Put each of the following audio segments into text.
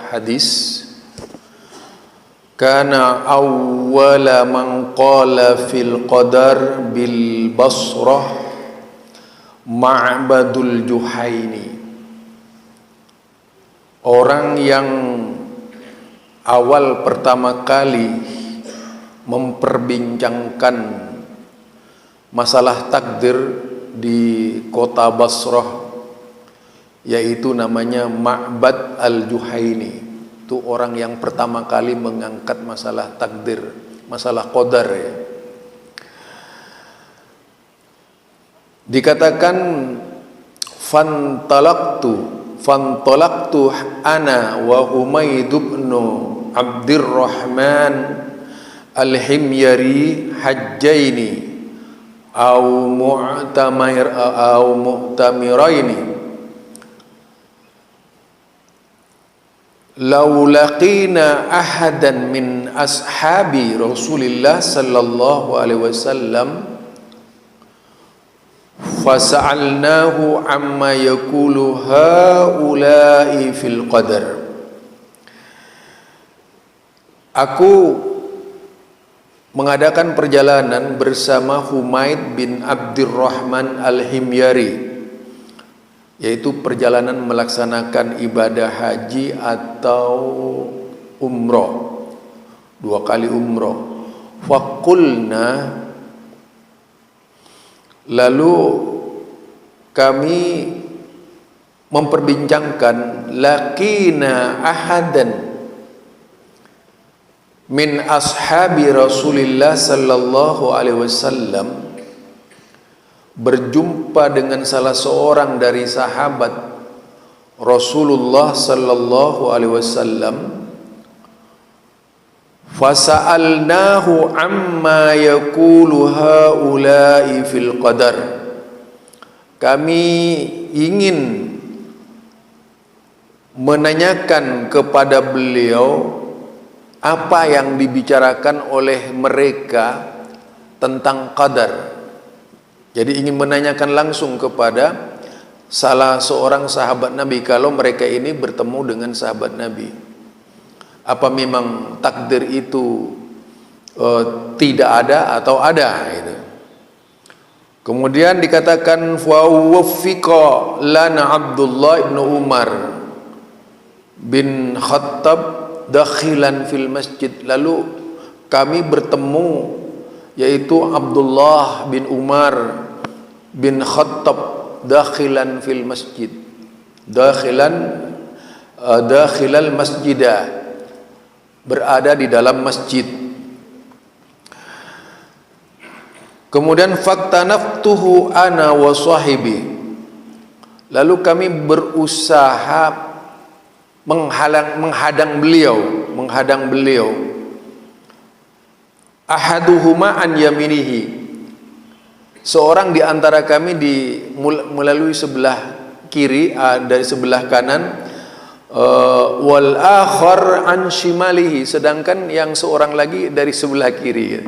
hadis, kana awwala man qala fil qadar bil Basrah Ma'badul Juhaini. Orang yang awal pertama kali memperbincangkan masalah takdir di kota Basrah, yaitu namanya Ma'bad al-Juhaini. Itu orang yang pertama kali mengangkat masalah takdir, masalah qadar ya. Dikatakan fantalaqtu ana wa Humaid bin Abdurrahman al-Himyari hajjaini au mu'tamiraini law laqina ahadan min ashabi Rasulillah sallallahu alaihi wasallam fasa'alnahu amma yaqulu haula'i fil qadar. Aku mengadakan perjalanan bersama Humaid bin Abdurrahman al-Himyari, yaitu perjalanan melaksanakan ibadah haji atau umroh, 2 kali umroh. Faqulna, lalu kami memperbincangkan, laqina ahadan min ashabi Rasulillah sallallahu alaihi wasallam, berjumpa dengan salah seorang dari sahabat Rasulullah sallallahu alaihi wasallam, fasa'alnahu amma yaqulu haula'i fil qadar. Kami ingin menanyakan kepada beliau apa yang dibicarakan oleh mereka tentang qadar. Jadi ingin menanyakan langsung kepada salah seorang sahabat Nabi, kalau mereka ini bertemu dengan sahabat Nabi, apa memang takdir itu tidak ada atau ada gitu. Kemudian dikatakan fa waffiqa lana Abdullah ibn Umar bin Khattab dakhilan fil masjid. Lalu kami bertemu, yaitu Abdullah bin Umar bin Khattab dakhilan fil masjid, dakhilal masjidah, berada di dalam masjid. Kemudian faktanaftuhu ana wa sahibi, lalu kami berusaha menghadang beliau. Ahaduhuma an yaminihi, seorang di antara kami melalui sebelah kiri, dari sebelah kanan, wal akhar an shimalihi, sedangkan yang seorang lagi dari sebelah kiri.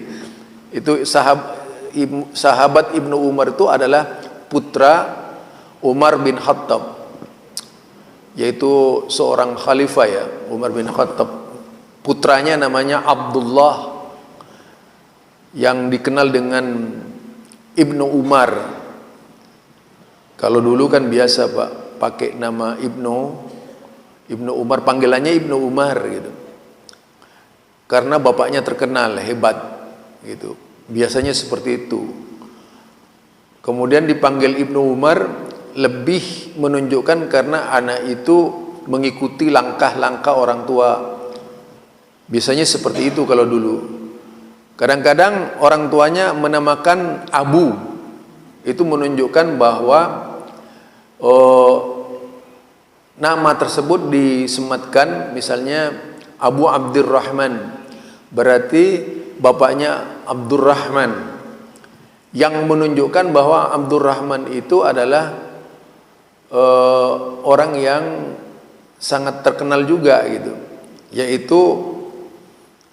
Itu sahabat Ibnu Umar itu adalah putra Umar bin Khattab, yaitu seorang khalifah ya, Umar bin Khattab. Putranya namanya Abdullah, yang dikenal dengan Ibnu Umar. Kalau dulu kan biasa Pak, pakai nama Ibnu Umar, panggilannya Ibnu Umar gitu, karena bapaknya terkenal hebat gitu, biasanya seperti itu. Kemudian dipanggil Ibnu Umar lebih menunjukkan karena anak itu mengikuti langkah-langkah orang tua, biasanya seperti itu kalau dulu. Kadang-kadang orang tuanya menamakan Abu, itu menunjukkan bahwa nama tersebut disematkan, misalnya Abu Abdurrahman, berarti bapaknya Abdurrahman, yang menunjukkan bahwa Abdurrahman itu adalah orang yang sangat terkenal juga gitu, yaitu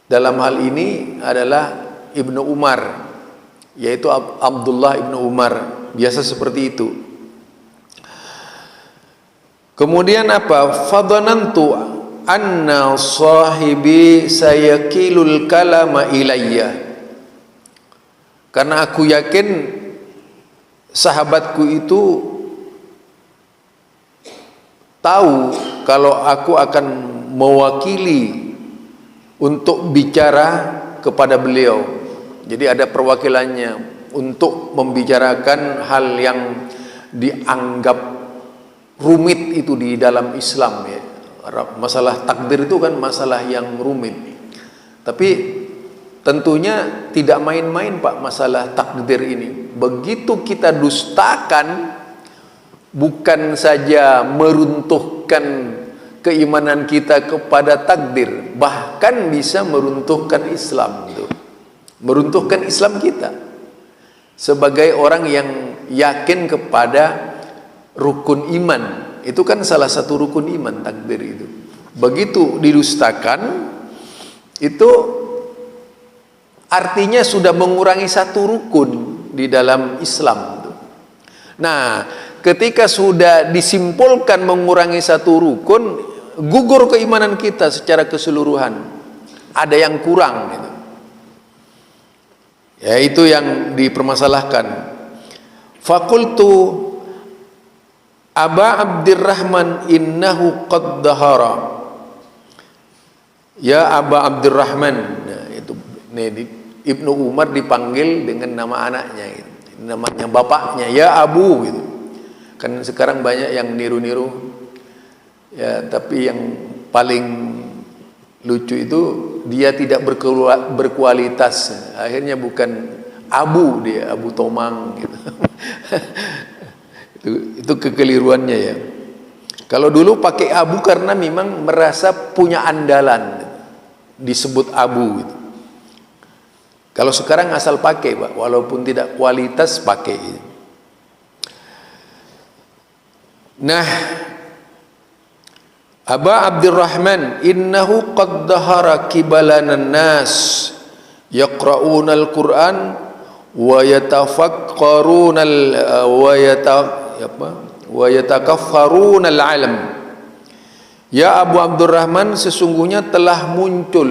dalam hal ini adalah Ibnu Umar, yaitu Abdullah Ibnu Umar, biasa seperti itu. Kemudian apa? Fadhanantu anna sahibi sayakilul kalama ilayya, karena aku yakin sahabatku itu tahu kalau aku akan mewakili untuk bicara kepada beliau. Jadi ada perwakilannya untuk membicarakan hal yang dianggap rumit itu di dalam Islam ya. Masalah takdir itu kan masalah yang rumit. Tapi tentunya tidak main-main Pak masalah takdir ini. Begitu kita dustakan, bukan saja meruntuhkan keimanan kita kepada takdir, bahkan bisa meruntuhkan Islam itu. Meruntuhkan Islam kita sebagai orang yang yakin kepada rukun iman. Itu kan salah satu rukun iman, takdir itu. Begitu didustakan, itu artinya sudah mengurangi satu rukun di dalam Islam. Nah, ketika sudah disimpulkan mengurangi satu rukun, gugur keimanan kita secara keseluruhan. Ada yang kurang gitu. Ya, itu yang dipermasalahkan. Fakultu Aba Abdurrahman innahu qad dahara. Ya Aba Abdurrahman. Nah, itu Ibnu Umar dipanggil dengan nama anaknya gitu. Namanya bapaknya, ya Abu gitu. Kan sekarang banyak yang niru-niru. Ya, tapi yang paling lucu itu dia tidak berkualitas. Akhirnya bukan Abu, dia Abu Tomang gitu. Itu kekeliruannya ya. Kalau dulu pakai Abu karena memang merasa punya andalan, disebut Abu gitu. Kalau sekarang asal pakai Pak, walaupun tidak kualitas pakai. Nah, Aba Abdurrahman innahu qad dahara kibalanan nas yaqra'una al-Qur'an wa yatafakkaruna wa yatakaffaruna al-alam. Ya Abu Abdurrahman, sesungguhnya telah muncul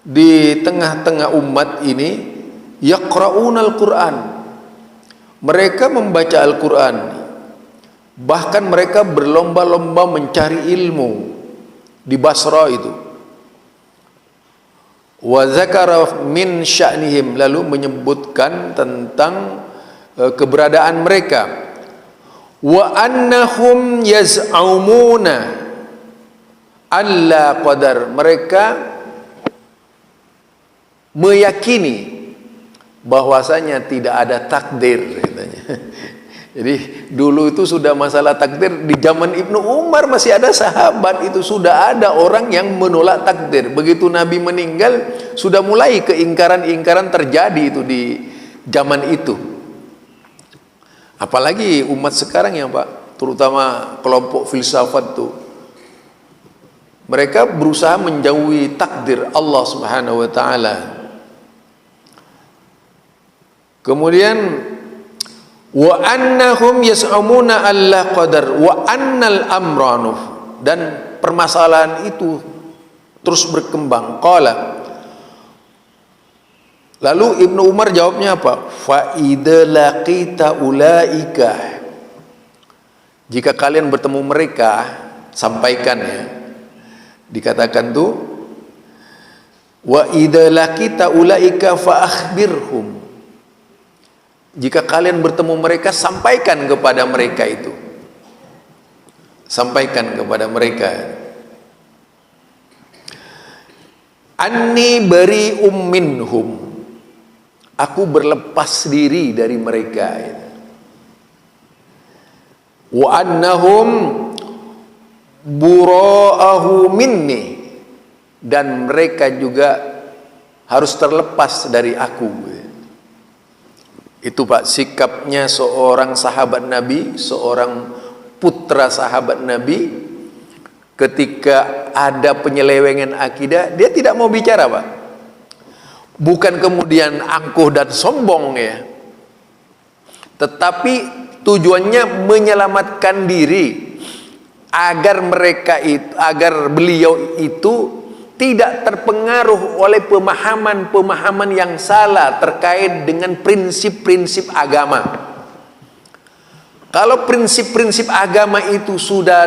di tengah-tengah umat ini yaqra'una al-Qur'an, mereka membaca Al-Qur'an, bahkan mereka berlomba-lomba mencari ilmu di Basra itu. Wa zakara min sya'nihim, lalu menyebutkan tentang keberadaan mereka. Wa annahum yaz'umuna alla qadar, mereka meyakini bahwasanya tidak ada takdir katanya. Jadi dulu itu sudah masalah takdir. Di zaman Ibnu Umar masih ada sahabat itu sudah ada orang yang menolak takdir. Begitu Nabi meninggal sudah mulai keingkaran-ingkaran terjadi itu di zaman itu. Apalagi umat sekarang ya Pak, terutama kelompok filsafat tuh, mereka berusaha menjauhi takdir Allah Subhanahu wa taala. Kemudian wa annahum yas'umuna alla qadar wa annal amranu, dan permasalahan itu terus berkembang. Qala, lalu Ibnu Umar jawabnya apa? Fa idza laqita ulaika, jika kalian bertemu mereka sampaikan ya. Dikatakan tuh wa idza laqita ulaika fa akhbirhum, jika kalian bertemu mereka sampaikan kepada mereka itu. Sampaikan kepada mereka. Anni bari'um minhum, aku berlepas diri dari mereka. Wa annahum bura'ahu minni, dan mereka juga harus terlepas dari aku. Itu Pak sikapnya seorang sahabat Nabi, seorang putra sahabat Nabi. Ketika ada penyelewengan akidah, dia tidak mau bicara Pak. Bukan kemudian angkuh dan sombong ya, tetapi tujuannya menyelamatkan diri agar beliau itu tidak terpengaruh oleh pemahaman-pemahaman yang salah terkait dengan prinsip-prinsip agama. Kalau prinsip-prinsip agama itu sudah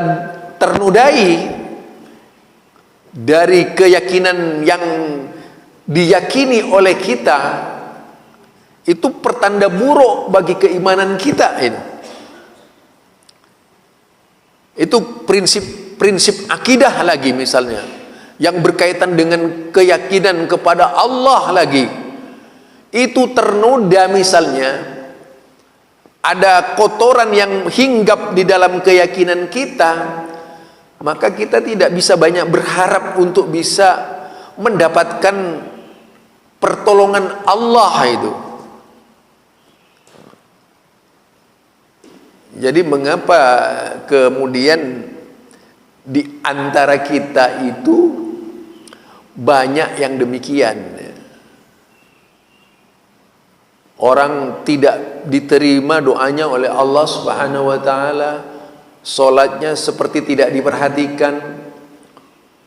ternodai dari keyakinan yang diyakini oleh kita, itu pertanda buruk bagi keimanan kita ini. Itu prinsip akidah lagi misalnya, yang berkaitan dengan keyakinan kepada Allah lagi, itu ternoda misalnya, ada kotoran yang hinggap di dalam keyakinan kita, maka kita tidak bisa banyak berharap untuk bisa mendapatkan pertolongan Allah itu. Jadi mengapa kemudian di antara kita itu banyak yang demikian? Orang tidak diterima doanya oleh Allah Subhanahu wa taala, salatnya seperti tidak diperhatikan,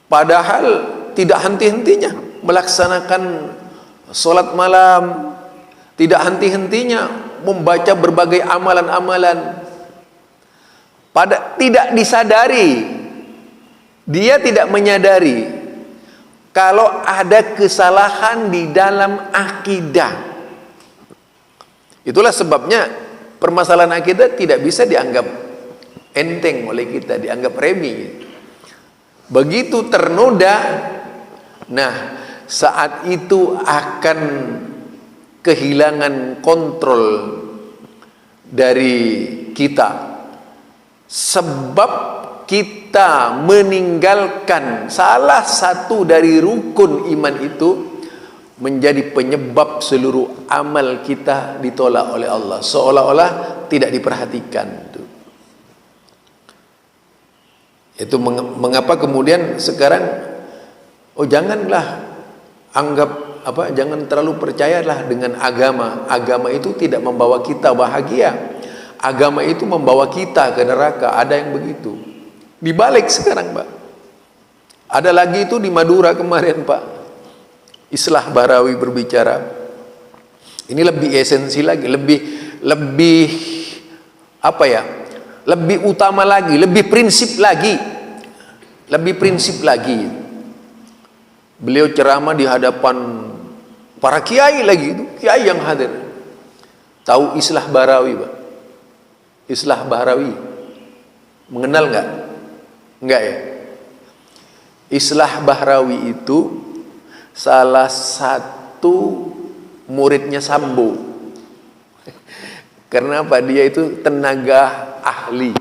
padahal tidak henti-hentinya melaksanakan salat malam, tidak henti-hentinya membaca berbagai amalan-amalan. Tidak disadari, dia tidak menyadari kalau ada kesalahan di dalam akidah. Itulah sebabnya permasalahan akidah tidak bisa dianggap enteng oleh kita, dianggap remeh. Begitu ternoda, nah saat itu akan kehilangan kontrol dari kita, sebab kita meninggalkan salah satu dari rukun iman itu, menjadi penyebab seluruh amal kita ditolak oleh Allah, seolah-olah tidak diperhatikan. Itu mengapa kemudian sekarang, janganlah jangan terlalu percayalah dengan agama. Agama itu tidak membawa kita bahagia. Agama itu membawa kita ke neraka. Ada yang begitu. Dibalik sekarang, Pak. Ada lagi itu di Madura kemarin, Pak. Islah Bahrawi berbicara. Ini lebih esensi lagi, lebih utama lagi, lebih prinsip lagi. Lebih prinsip lagi. Beliau ceramah di hadapan para kiai lagi, itu kiai yang hadir. Tahu Islah Bahrawi, Pak? Islah Bahrawi, mengenal nggak? Enggak ya? Islah Bahrawi itu salah satu muridnya Sambo. Karena apa? Dia itu tenaga ahli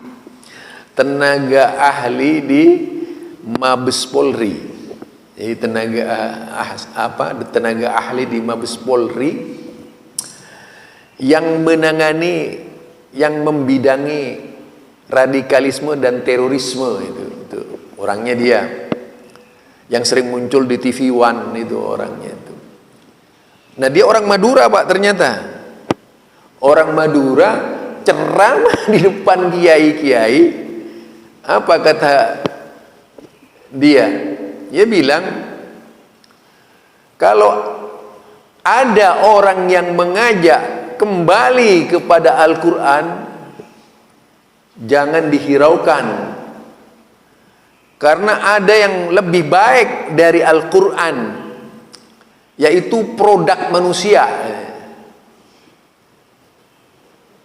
di Mabes Polri. Jadi tenaga ahli di Mabes Polri yang menangani, yang membidangi radikalisme dan terorisme itu orangnya dia, yang sering muncul di TV One itu orangnya itu. Nah dia orang Madura, Pak, ternyata orang Madura ceramah di depan kiai-kiai. Apa kata dia? Dia bilang, kalau ada orang yang mengajak kembali kepada Al-Quran, jangan dihiraukan, karena ada yang lebih baik dari Al-Quran, yaitu produk manusia.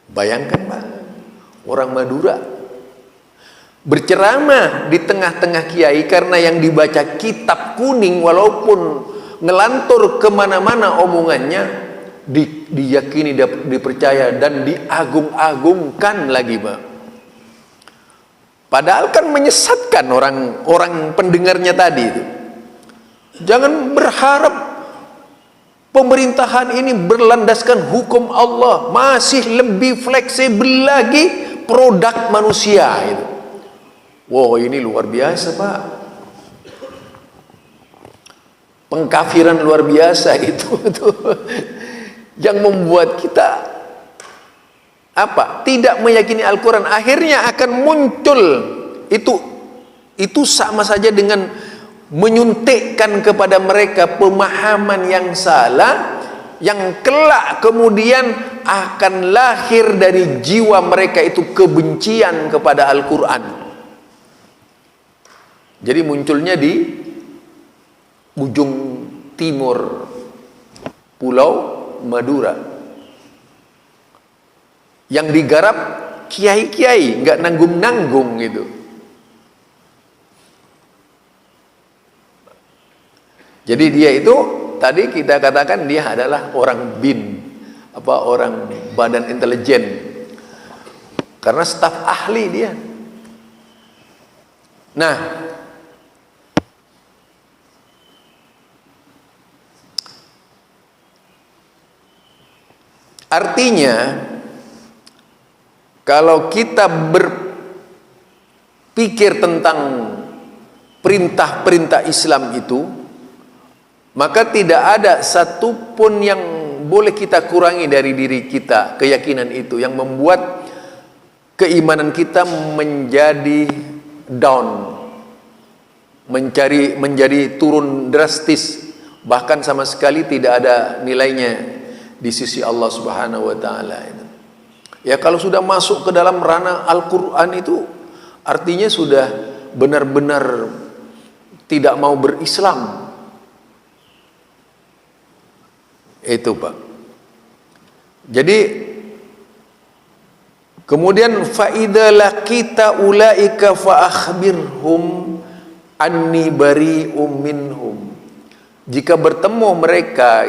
Bayangkan, Pak, orang Madura berceramah di tengah-tengah kiai, karena yang dibaca kitab kuning, walaupun ngelantur kemana-mana omongannya, diyakini, dipercaya, dan diagung-agungkan lagi, Pak. Padahal kan menyesatkan orang pendengarnya tadi itu. Jangan berharap pemerintahan ini berlandaskan hukum Allah, masih lebih fleksibel lagi produk manusia itu. Wow, ini luar biasa, Pak. Pengkafiran luar biasa itu yang membuat kita tidak meyakini Al-Quran. Akhirnya akan muncul Itu sama saja dengan menyuntikkan kepada mereka pemahaman yang salah, yang kelak kemudian akan lahir dari jiwa mereka itu kebencian kepada Al-Quran. Jadi munculnya di ujung timur Pulau Madura, yang digarap kiai-kiai, nggak nanggung-nanggung gitu. Jadi dia itu tadi kita katakan dia adalah orang BIN, orang badan intelijen, karena staf ahli dia. Nah, artinya kalau kita berpikir tentang perintah-perintah Islam itu, maka tidak ada satupun yang boleh kita kurangi dari diri kita, keyakinan itu yang membuat keimanan kita menjadi down, menjadi turun drastis, bahkan sama sekali tidak ada nilainya di sisi Allah Subhanahu wa taala. Ya, kalau sudah masuk ke dalam ranah Al-Qur'an itu artinya sudah benar-benar tidak mau berislam. Itu Pak. Jadi kemudian faida laqita ulaika fa akhbirhum anni bari'um minhum. Jika bertemu mereka,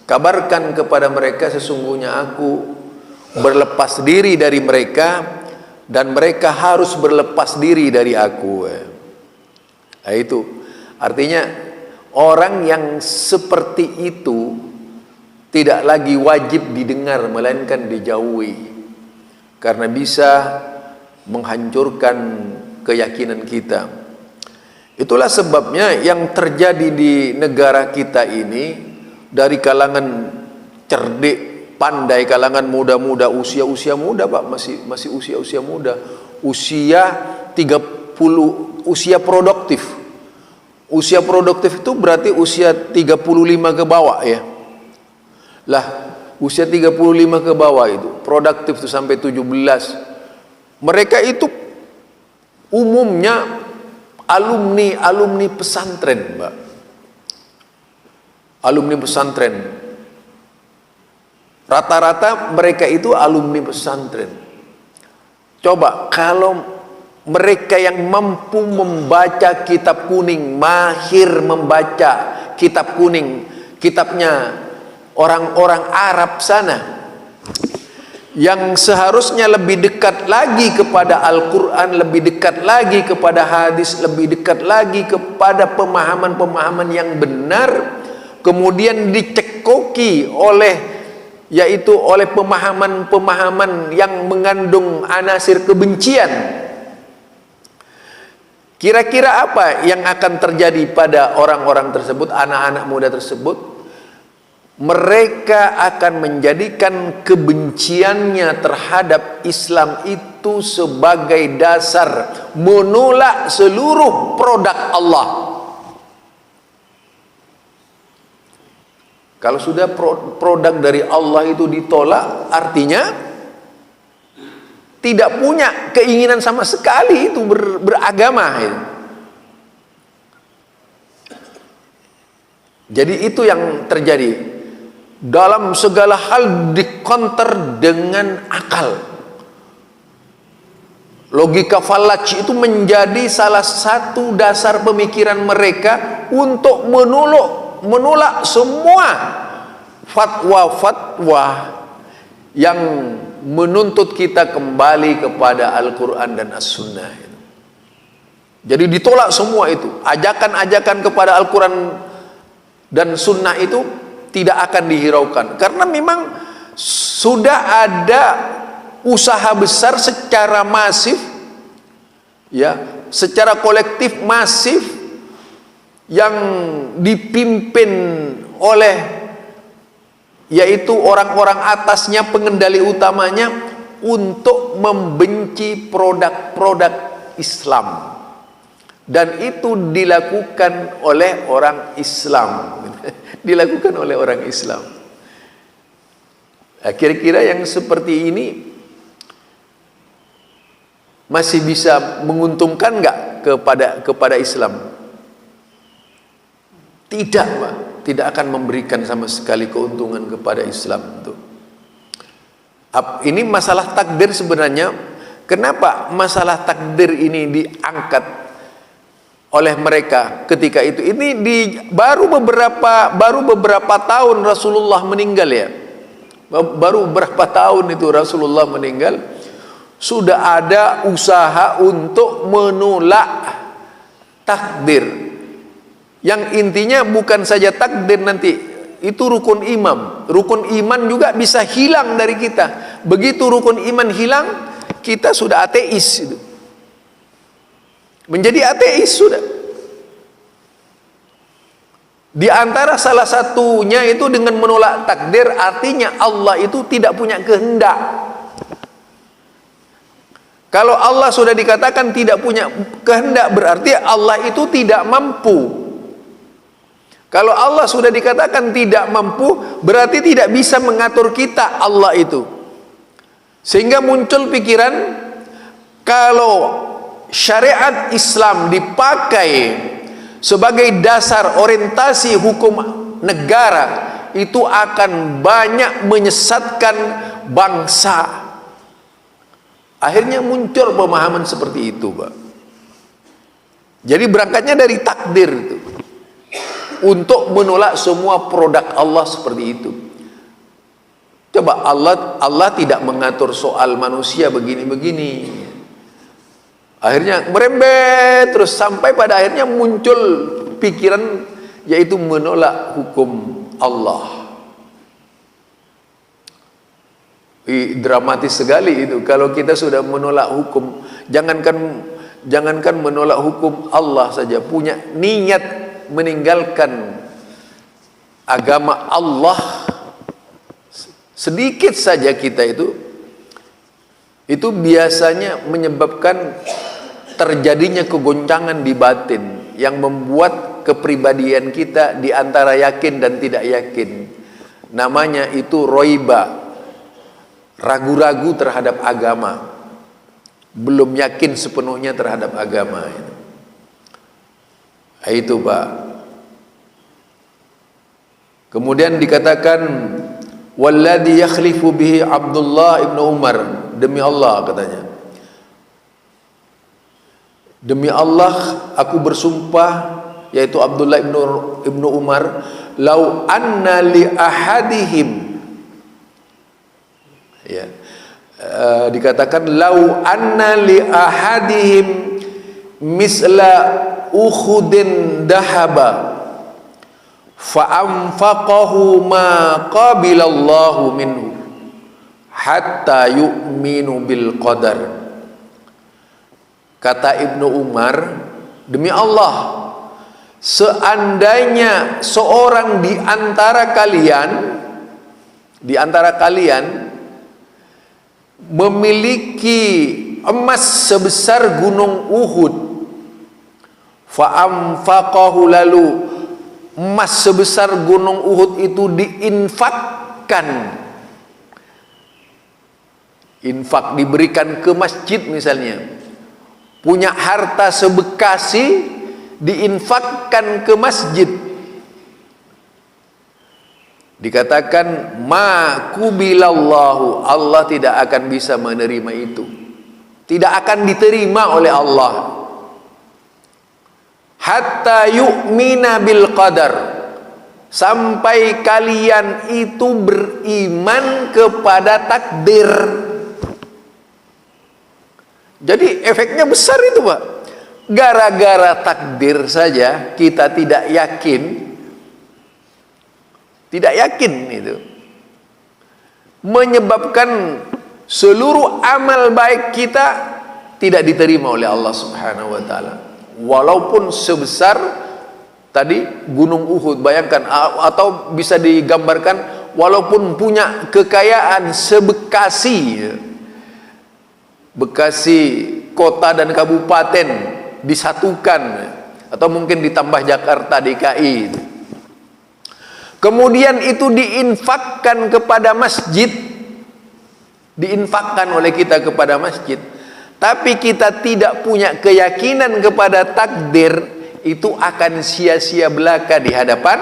kabarkan kepada mereka sesungguhnya aku berlepas diri dari mereka dan mereka harus berlepas diri dari aku. Nah, itu artinya orang yang seperti itu tidak lagi wajib didengar, melainkan dijauhi, karena bisa menghancurkan keyakinan kita. Itulah sebabnya yang terjadi di negara kita ini, dari kalangan cerdik, pandai, kalangan muda-muda, usia muda Pak, masih usia muda, usia 30, usia produktif. Usia produktif itu berarti usia 35 ke bawah ya. Lah, usia 35 ke bawah itu produktif itu sampai 17. Mereka itu umumnya alumni pesantren, Mbak. Alumni pesantren. Rata-rata mereka itu alumni pesantren. Coba kalau mereka yang mampu membaca kitab kuning, mahir membaca kitab kuning, kitabnya orang-orang Arab sana, yang seharusnya lebih dekat lagi kepada Al-Quran, lebih dekat lagi kepada hadis, lebih dekat lagi kepada pemahaman-pemahaman yang benar, kemudian dicekoki oleh pemahaman-pemahaman yang mengandung anasir kebencian. Kira-kira apa yang akan terjadi pada orang-orang tersebut, anak-anak muda tersebut? Mereka akan menjadikan kebenciannya terhadap Islam itu sebagai dasar menolak seluruh produk Allah. Kalau sudah produk dari Allah itu ditolak, artinya tidak punya keinginan sama sekali itu beragama. Jadi itu yang terjadi. Dalam segala hal dikonter dengan akal. Logika Falaj itu menjadi salah satu dasar pemikiran mereka untuk menolak semua fatwa-fatwa yang menuntut kita kembali kepada Al-Quran dan As-Sunnah. Jadi ditolak semua itu. Ajakan-ajakan kepada Al-Quran dan Sunnah itu tidak akan dihiraukan, karena memang sudah ada usaha besar secara masif, ya, secara kolektif masif, yang dipimpin oleh yaitu orang-orang atasnya, pengendali utamanya, untuk membenci produk-produk Islam, dan itu dilakukan oleh orang Islam. Dilakukan oleh orang Islam. Kira-kira yang seperti ini masih bisa menguntungkan nggak kepada Islam? Tidak, Pak. Tidak akan memberikan sama sekali keuntungan kepada Islam itu. Ini masalah takdir sebenarnya. Kenapa masalah takdir ini diangkat oleh mereka ketika itu? Ini baru beberapa tahun Rasulullah meninggal ya. Baru beberapa tahun itu Rasulullah meninggal, sudah ada usaha untuk menolak takdir. Yang intinya bukan saja takdir nanti, itu rukun iman. Rukun iman juga bisa hilang dari kita. Begitu rukun iman hilang, kita sudah ateis. Menjadi ateis sudah. Di antara salah satunya itu dengan menolak takdir, artinya Allah itu tidak punya kehendak. Kalau Allah sudah dikatakan tidak punya kehendak, berarti Allah itu tidak mampu. Kalau Allah sudah dikatakan tidak mampu, berarti tidak bisa mengatur kita Allah itu. Sehingga muncul pikiran, kalau syariat Islam dipakai sebagai dasar orientasi hukum negara, itu akan banyak menyesatkan bangsa. Akhirnya muncul pemahaman seperti itu, Pak. Jadi berangkatnya dari takdir itu, untuk menolak semua produk Allah seperti itu. Coba Allah tidak mengatur soal manusia begini-begini. Akhirnya merembet terus sampai pada akhirnya muncul pikiran, yaitu menolak hukum Allah. Dramatis sekali itu kalau kita sudah menolak hukum. Jangankan menolak hukum Allah saja, punya niat meninggalkan agama Allah sedikit saja kita itu biasanya menyebabkan terjadinya kegoncangan di batin yang membuat kepribadian kita di antara yakin dan tidak yakin. Namanya itu roiba, ragu-ragu terhadap agama, belum yakin sepenuhnya terhadap agama. Itu, Pak. Kemudian dikatakan, walladhi yakhlifu bihi Abdullah ibn Umar, demi Allah katanya, demi Allah aku bersumpah, yaitu Abdullah ibn Umar, lau anna li ahadihim, ya, dikatakan lau anna li ahadihim misla Uhudin dahaba fa'amfaqahu ma qabilallahu minhu hatta yu'minu bil qadar. Kata Ibnu Umar, demi Allah, seandainya seorang di antara kalian memiliki emas sebesar gunung Uhud, fa'amfaqahu, lalu emas sebesar gunung Uhud itu diinfakkan, infak diberikan ke masjid misalnya, punya harta sebekasi diinfakkan ke masjid, dikatakan ma kubilallahu, Allah tidak akan bisa menerima itu, tidak akan diterima oleh Allah. Hatta yu'mina bil qadar, sampai kalian itu beriman kepada takdir. Jadi efeknya besar itu, Pak. Gara-gara takdir saja kita tidak yakin itu, menyebabkan seluruh amal baik kita tidak diterima oleh Allah Subhanahu wa taala. Walaupun sebesar tadi gunung Uhud, bayangkan, atau bisa digambarkan walaupun punya kekayaan sebekasi Bekasi kota dan kabupaten disatukan, atau mungkin ditambah Jakarta DKI. Kemudian itu diinfakkan kepada masjid, diinfakkan oleh kita kepada masjid, tapi kita tidak punya keyakinan kepada takdir, itu akan sia-sia belaka di hadapan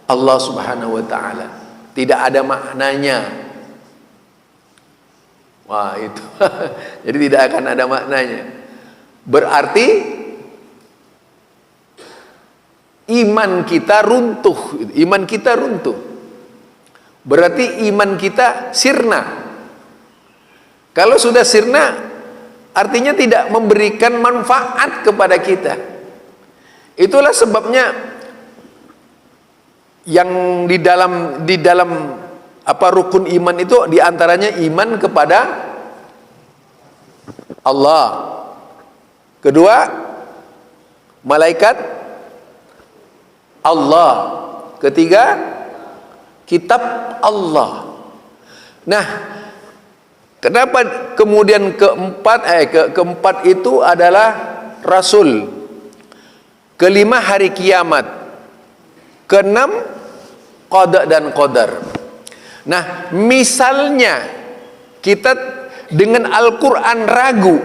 Allah Subhanahu wa taala. Tidak ada maknanya. Wah, itu. Jadi tidak akan ada maknanya. Berarti iman kita runtuh, iman kita runtuh. Berarti iman kita sirna. Kalau sudah sirna, artinya tidak memberikan manfaat kepada kita. Itulah sebabnya yang di dalam apa rukun iman itu diantaranya iman kepada Allah. Kedua, malaikat Allah. Ketiga, kitab Allah. Nah, kenapa kemudian keempat itu adalah Rasul. Kelima, hari kiamat. Keenam, qada dan qadar. Nah, misalnya kita dengan Al-Quran ragu,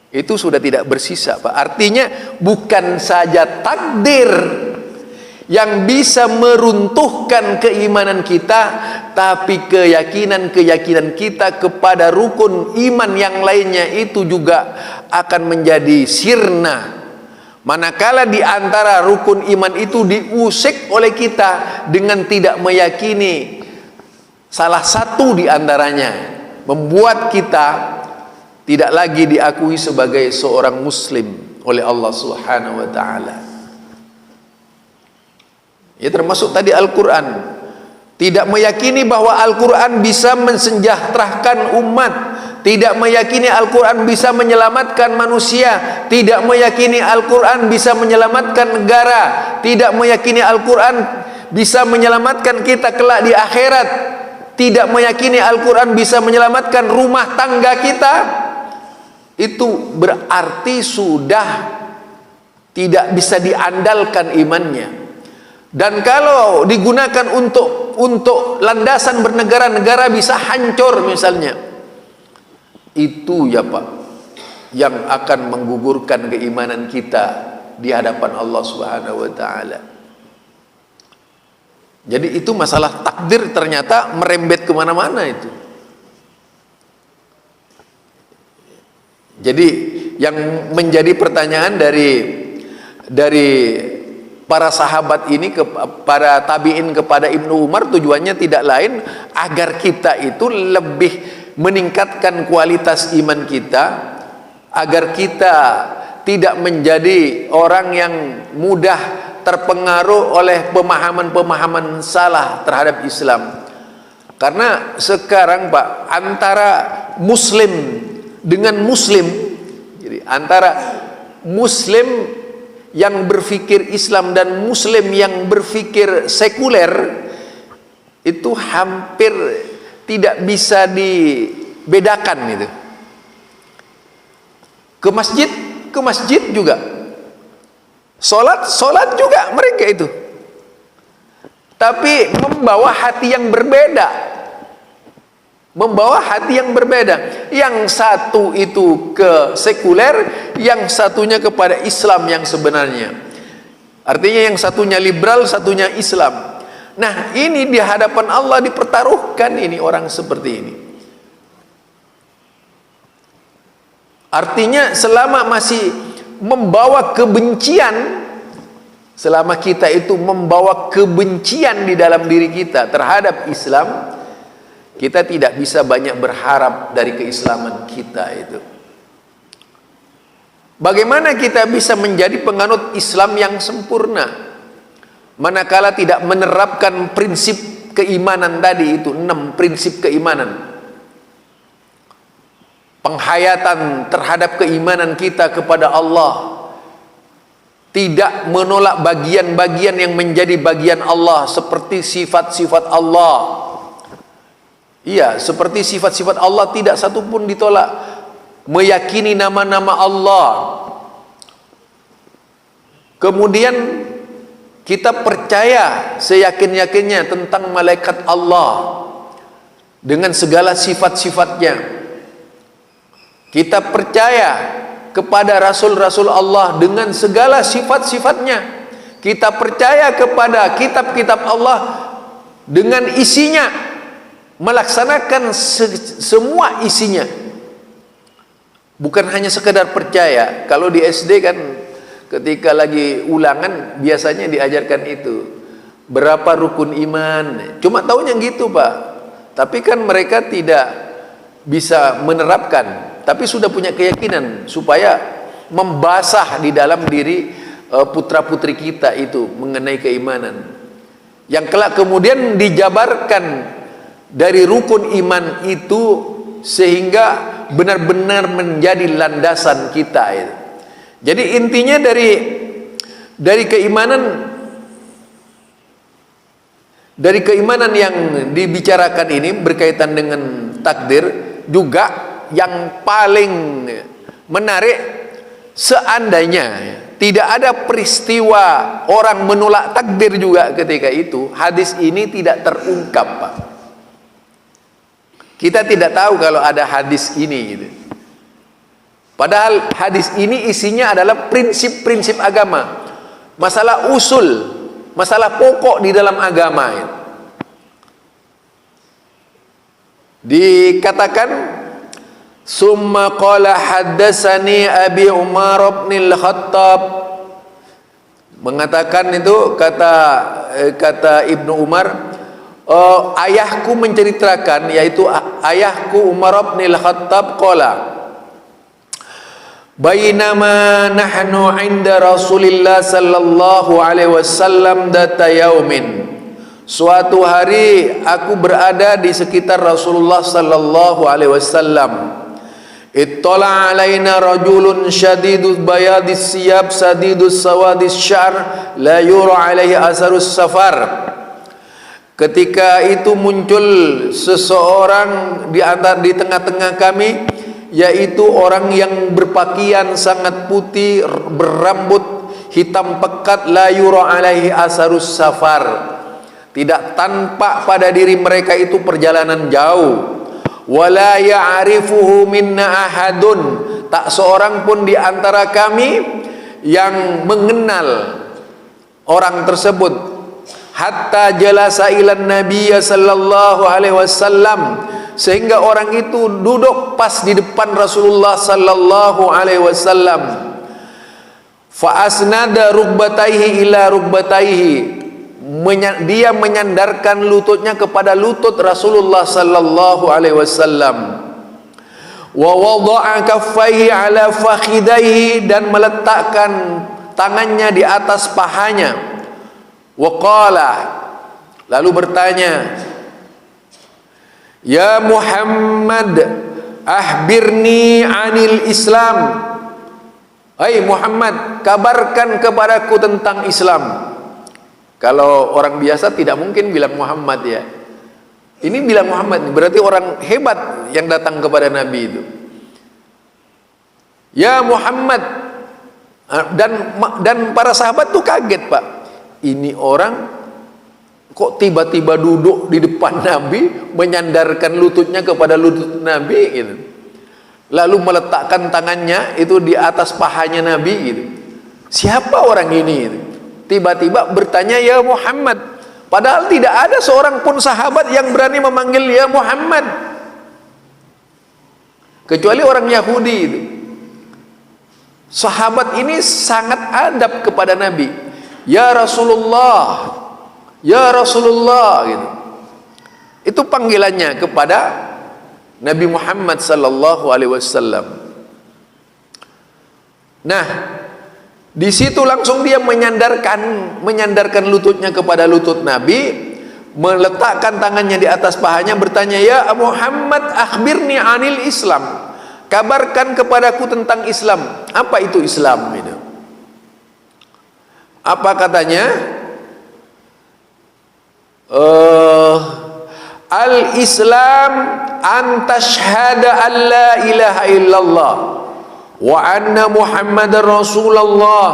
itu sudah tidak bersisa, Pak. Artinya bukan saja takdir yang bisa meruntuhkan keimanan kita, tapi keyakinan kita kepada rukun iman yang lainnya itu juga akan menjadi sirna. Manakala di antara rukun iman itu diusik oleh kita dengan tidak meyakini salah satu di antaranya, membuat kita tidak lagi diakui sebagai seorang muslim oleh Allah Subhanahu wa taala. Ya, termasuk tadi Al-Quran. Tidak meyakini bahwa Al-Quran bisa mensejahterakan umat, tidak meyakini Al-Quran bisa menyelamatkan manusia, tidak meyakini Al-Quran bisa menyelamatkan negara, tidak meyakini Al-Quran bisa menyelamatkan kita kelak di akhirat, tidak meyakini Al-Quran bisa menyelamatkan rumah tangga kita, itu berarti sudah tidak bisa diandalkan imannya. Dan kalau digunakan untuk landasan bernegara-negara bisa hancur misalnya, itu ya Pak yang akan menggugurkan keimanan kita di hadapan Allah Subhanahu wa taala. Jadi itu masalah takdir ternyata merembet kemana-mana itu. Jadi yang menjadi pertanyaan dari para sahabat ini para tabi'in kepada Ibnu Umar, tujuannya tidak lain agar kita itu lebih meningkatkan kualitas iman kita, agar kita tidak menjadi orang yang mudah terpengaruh oleh pemahaman-pemahaman salah terhadap Islam. Karena sekarang Pak, antara muslim dengan muslim, jadi antara muslim yang berpikir Islam dan muslim yang berpikir sekuler itu hampir tidak bisa dibedakan itu. Ke masjid juga, sholat juga mereka itu, tapi membawa hati yang berbeda. Yang satu itu ke sekuler, yang satunya kepada Islam yang sebenarnya. Artinya yang satunya liberal, satunya Islam. Nah, ini di hadapan Allah dipertaruhkan ini orang seperti ini. Artinya selama masih membawa kebencian, selama kita itu membawa kebencian di dalam diri kita terhadap Islam, kita tidak bisa banyak berharap dari keislaman kita itu. Bagaimana kita bisa menjadi penganut Islam yang sempurna manakala tidak menerapkan prinsip keimanan tadi itu, 6 prinsip keimanan. Penghayatan terhadap keimanan kita kepada Allah, tidak menolak bagian-bagian yang menjadi bagian Allah seperti sifat-sifat Allah, Iya, seperti sifat-sifat Allah tidak satu pun ditolak. Meyakini nama-nama Allah. Kemudian kita percaya seyakin-yakinnya tentang malaikat Allah dengan segala sifat-sifatnya. Kita percaya kepada Rasul-Rasul Allah dengan segala sifat-sifatnya. Kita percaya kepada kitab-kitab Allah dengan isinya, melaksanakan semua isinya. Bukan hanya sekedar percaya. Kalau di SD kan ketika lagi ulangan biasanya diajarkan itu. Berapa rukun iman? Cuma taunya gitu, Pak. Tapi kan mereka tidak bisa menerapkan, tapi sudah punya keyakinan supaya membasah di dalam diri putra-putri kita itu mengenai keimanan. Yang kelak kemudian dijabarkan dari rukun iman itu sehingga benar-benar menjadi landasan kita itu. Jadi intinya dari keimanan yang dibicarakan ini berkaitan dengan takdir juga yang paling menarik, seandainya tidak ada peristiwa orang menolak takdir juga ketika itu, hadis ini tidak terungkap, Pak. Kita tidak tahu kalau ada hadis ini gitu. Padahal hadis ini isinya adalah prinsip-prinsip agama, masalah usul, masalah pokok di dalam agama itu. Dikatakan summa qala haddatsani Abi Umar bin Al-Khattab, mengatakan itu kata Ibnu Umar, ayahku menceritakan, yaitu ayahku Umar bin Al-Khattab qala bainama nahnu 'inda Rasulillah sallallahu alaihi wasallam data yaumin, suatu hari aku berada di sekitar Rasulullah sallallahu alaihi wasallam. Ittala alaina rajulun syadidul bayadis siyab sadidus sawadis syar la yura alaihi asarus safar. Ketika itu muncul seseorang di tengah-tengah kami, yaitu orang yang berpakaian sangat putih, berambut hitam pekat, la yura alaihi asarus safar, tidak tampak pada diri mereka itu perjalanan jauh. Wala ya'rifuhu minna ahadun, tak seorang pun di antara kami yang mengenal orang tersebut. Hatta jalasa ilan nabiyya sallallahu alaihi wasallam, sehingga orang itu duduk pas di depan Rasulullah sallallahu alaihi wasallam. Fa asnada rukbataihi ila rukbataihi, dia menyandarkan lututnya kepada lutut Rasulullah sallallahu alaihi wasallam. Wa wada'a kaffaihi ala fakhidaihi, dan meletakkan tangannya di atas pahanya. Wa qala, lalu bertanya, ya Muhammad, ahbirni anil Islam. Hai Muhammad, kabarkan kepadaku tentang Islam. Kalau orang biasa tidak mungkin bilang Muhammad ya. Ini bilang Muhammad, berarti orang hebat yang datang kepada Nabi itu. Ya Muhammad, dan para sahabat tuh kaget, Pak. Ini orang kok tiba-tiba duduk di depan Nabi, menyandarkan lututnya kepada lutut Nabi gitu. Lalu meletakkan tangannya itu di atas pahanya Nabi gitu. Siapa orang ini gitu? Tiba-tiba bertanya ya Muhammad, padahal tidak ada seorang pun sahabat yang berani memanggil ya Muhammad, kecuali orang Yahudi itu. Sahabat ini sangat adab kepada Nabi. Ya Rasulullah, ya Rasulullah gitu. Itu panggilannya kepada Nabi Muhammad sallallahu alaihi wasallam. Nah, di situ langsung dia menyandarkan lututnya kepada lutut Nabi, meletakkan tangannya di atas pahanya, bertanya, ya Muhammad, akhbirni anil Islam, kabarkan kepadaku tentang Islam. Apa itu Islam itu? Apa katanya? Al-Islam an tashhada an la ilaha illallah wa anna Muhammadar Rasulullah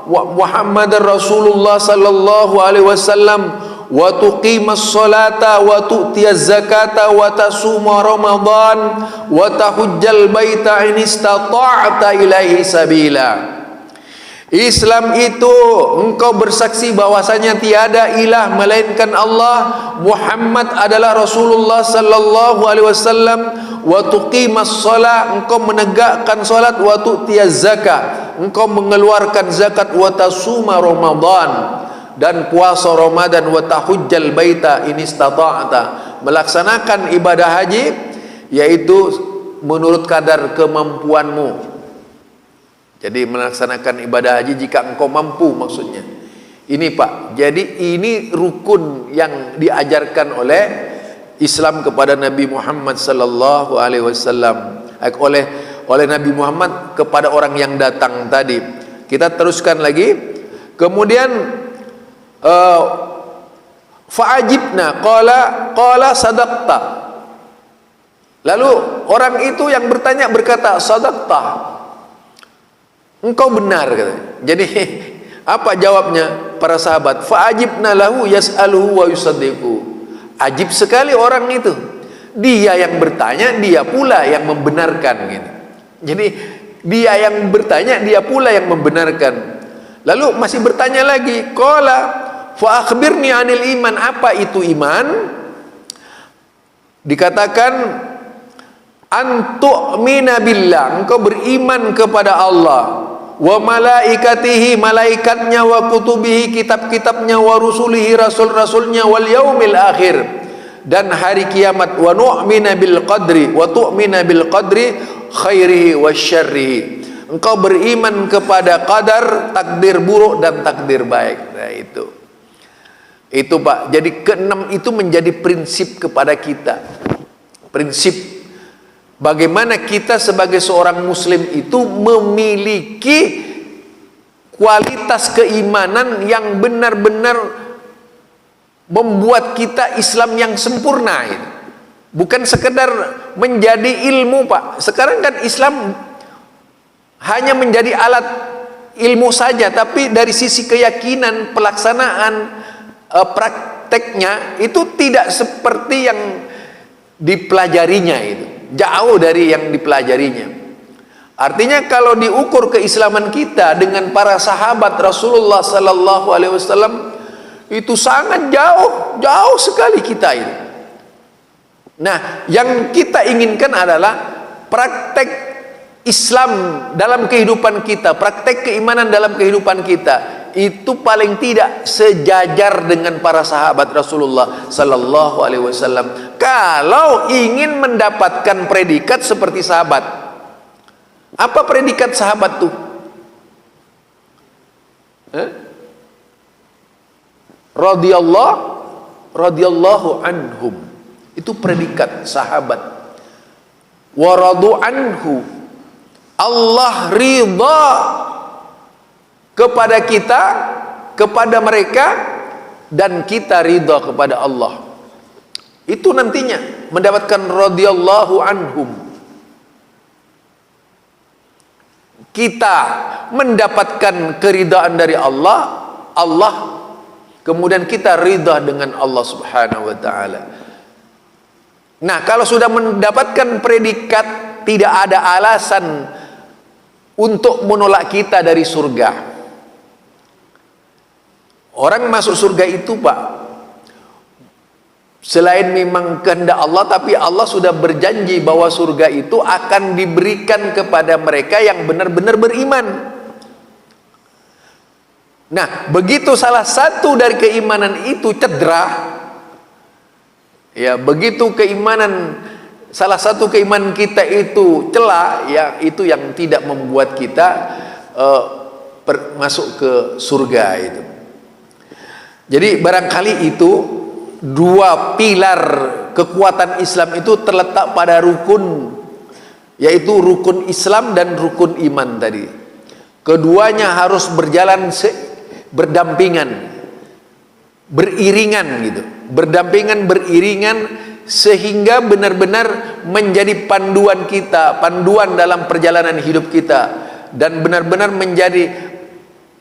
wa Muhammadar Rasulullah sallallahu alaihi wasallam wa tuqimas salata wa tu'tiyaz zakata wa tasuma Ramadan wa tahujjal baita in istata'ta ilaihi sabila. Islam itu engkau bersaksi bahwasanya tiada ilah melainkan Allah, Muhammad adalah Rasulullah sallallahu alaihi wasallam, wa tuqimas shalah, engkau menegakkan salat, wa tu'tiyaz zakat, engkau mengeluarkan zakat, wa tasuma Ramadan, dan puasa Ramadan, wa tahujjal baita in istata'ta, melaksanakan ibadah haji yaitu menurut kadar kemampuanmu. Jadi melaksanakan ibadah haji jika engkau mampu, maksudnya. Ini Pak, jadi ini rukun yang diajarkan oleh Islam kepada Nabi Muhammad sallallahu alaihi wasallam, oleh Nabi Muhammad kepada orang yang datang tadi. Kita teruskan lagi. Kemudian fa'ajibna qala sadaqta. Lalu orang itu yang bertanya berkata, sadaqta, engkau benar, kata. Jadi apa jawabnya para sahabat? Fa'ajibna lahu yas'aluhu wa yusaddiqu. Ajib sekali orang itu. Dia yang bertanya, dia pula yang membenarkan, gitu. Jadi dia yang bertanya, dia pula yang membenarkan. Lalu masih bertanya lagi, qala fa akhbirni 'anil iman. Apa itu iman? Dikatakan antu'mina billah, engkau beriman kepada Allah, wa malaikatihi, malaikatnya, wa kutubihi, kitab-kitabnya, wa rusulihi, rasul-rasulnya, wal yaumil akhir, dan hari kiamat, wa nu'mina bil qadri, wa tu'mina bil qadri khairihi wa syarrihi, engkau beriman kepada qadar, takdir buruk dan takdir baik. Nah itu Pak, jadi keenam itu menjadi prinsip kepada kita, prinsip bagaimana kita sebagai seorang muslim itu memiliki kualitas keimanan yang benar-benar membuat kita Islam yang sempurna. Bukan sekedar menjadi ilmu Pak. Sekarang kan Islam hanya menjadi alat ilmu saja, tapi dari sisi keyakinan, pelaksanaan, prakteknya itu tidak seperti yang dipelajarinya itu. Jauh dari yang dipelajarinya. Artinya kalau diukur keislaman kita dengan para sahabat Rasulullah sallallahu alaihi wasallam, itu sangat jauh sekali kita ini. Nah, yang kita inginkan adalah praktek Islam dalam kehidupan kita, praktek keimanan dalam kehidupan kita, itu paling tidak sejajar dengan para sahabat Rasulullah sallallahu alaihi wasallam. Kalau ingin mendapatkan predikat seperti sahabat. Apa predikat sahabat tuh? Radhiyallahu anhum. Itu predikat sahabat. Wa radu anhu. Allah ridha kepada kita, kepada mereka, dan kita ridha kepada Allah. Itu nantinya mendapatkan radhiyallahu anhum. Kita mendapatkan keridhaan dari Allah, kemudian kita ridha dengan Allah Subhanahu wa taala. Nah, kalau sudah mendapatkan predikat, tidak ada alasan untuk menolak kita dari surga. Orang masuk surga itu Pak, selain memang kehendak Allah, tapi Allah sudah berjanji bahwa surga itu akan diberikan kepada mereka yang benar-benar beriman. Nah, begitu salah satu dari keimanan itu cedera, ya, begitu keimanan, salah satu keimanan kita itu celah, ya, itu yang tidak membuat kita masuk ke surga itu. Jadi barangkali itu dua pilar kekuatan Islam itu terletak pada rukun, yaitu rukun Islam dan rukun iman tadi. Keduanya harus berjalan berdampingan, beriringan gitu. Berdampingan, beriringan sehingga benar-benar menjadi panduan kita, panduan dalam perjalanan hidup kita, dan benar-benar menjadi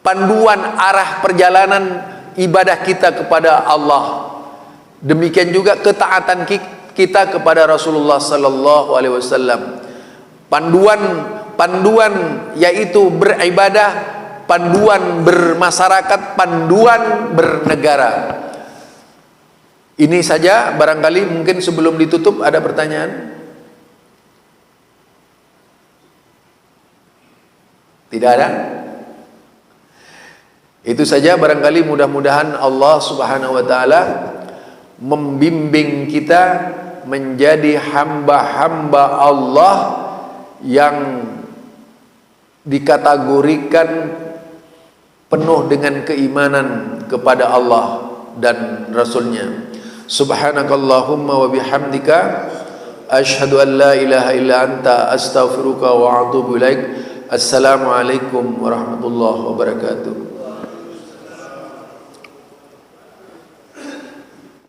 panduan arah perjalanan ibadah kita kepada Allah. Demikian juga ketaatan kita kepada Rasulullah sallallahu alaihi wasallam. Panduan yaitu beribadah, panduan bermasyarakat, panduan bernegara. Ini saja barangkali, mungkin sebelum ditutup ada pertanyaan? Tidak ada? Itu saja barangkali, mudah-mudahan Allah Subhanahu wa taala membimbing kita menjadi hamba-hamba Allah yang dikategorikan penuh dengan keimanan kepada Allah dan Rasulnya. Subhanakallahumma wa bihamdika asyhadu an la ilaha illa anta astaghfiruka wa atubu ilaik. Assalamualaikum warahmatullahi wabarakatuh.